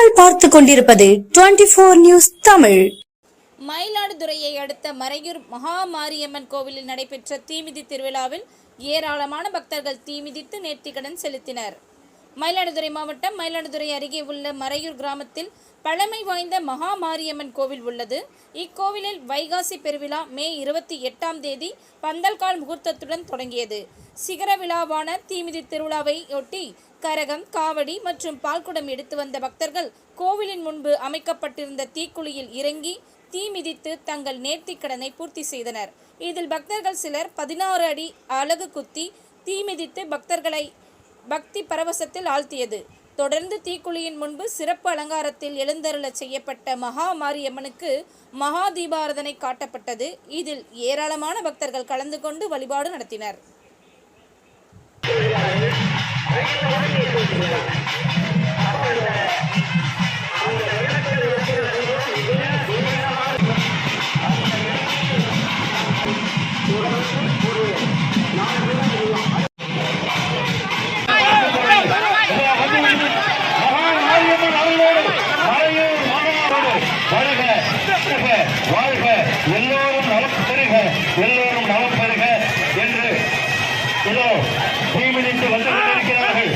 நீங்கள் பார்த்துக் கொண்டிருப்பது 24 நியூஸ் தமிழ். மயிலாடுதுறையை அடுத்த மறையூர் மகாமாரியம்மன் கோவிலில் நடைபெற்ற தீமிதி திருவிழாவில் ஏராளமான பக்தர்கள் தீமிதித்து நேர்த்திக்கடன் செலுத்தினர். மயிலாடுதுறை மாவட்டம் மயிலாடுதுறை அருகே உள்ள மறையூர் கிராமத்தில் பழமை வாய்ந்த மகாமாரியம்மன் கோவில் உள்ளது. இக்கோவிலில் வைகாசி பெருவிழா மே 28ஆம் தேதி பந்தல்கால் முகூர்த்தத்துடன் தொடங்கியது. சிகர விழாவான தீமிதி திருவிழாவை ஒட்டி கரகம், காவடி மற்றும் பால்குடம் எடுத்து வந்த பக்தர்கள் கோவிலின் முன்பு அமைக்கப்பட்டிருந்த தீக்குழியில் இறங்கி தீ மிதித்து தங்கள் நேர்த்திக்கடனை பூர்த்தி செய்தனர். இதில் பக்தர்கள் சிலர் 16 அடி அலகு குத்தி தீ மிதித்து பக்தர்களை பக்தி பரவசத்தில் ஆழ்த்தியது. தொடர்ந்து தீக்குழியின் முன்பு சிறப்பு அலங்காரத்தில் எழுந்தருள செய்யப்பட்ட மகாமாரியம்மனுக்கு மகா தீபாராதனை காட்டப்பட்டது. இதில் ஏராளமான பக்தர்கள் கலந்து கொண்டு வழிபாடு நடத்தினர். எல்லோரும் நலம் பெறுக என்று இதோ தீமிதித்து வந்து கொண்டிருக்கிறார்கள்.